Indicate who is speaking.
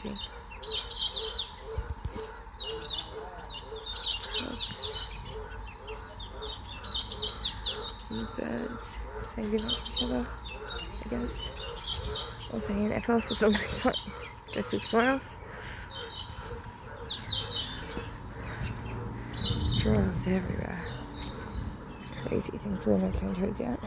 Speaker 1: maybe. And birds saying goodnight to each other, I guess. Or saying F off or something, but I guess it's somewhere else. Giraffes everywhere. Crazy things, we don't know toads yet.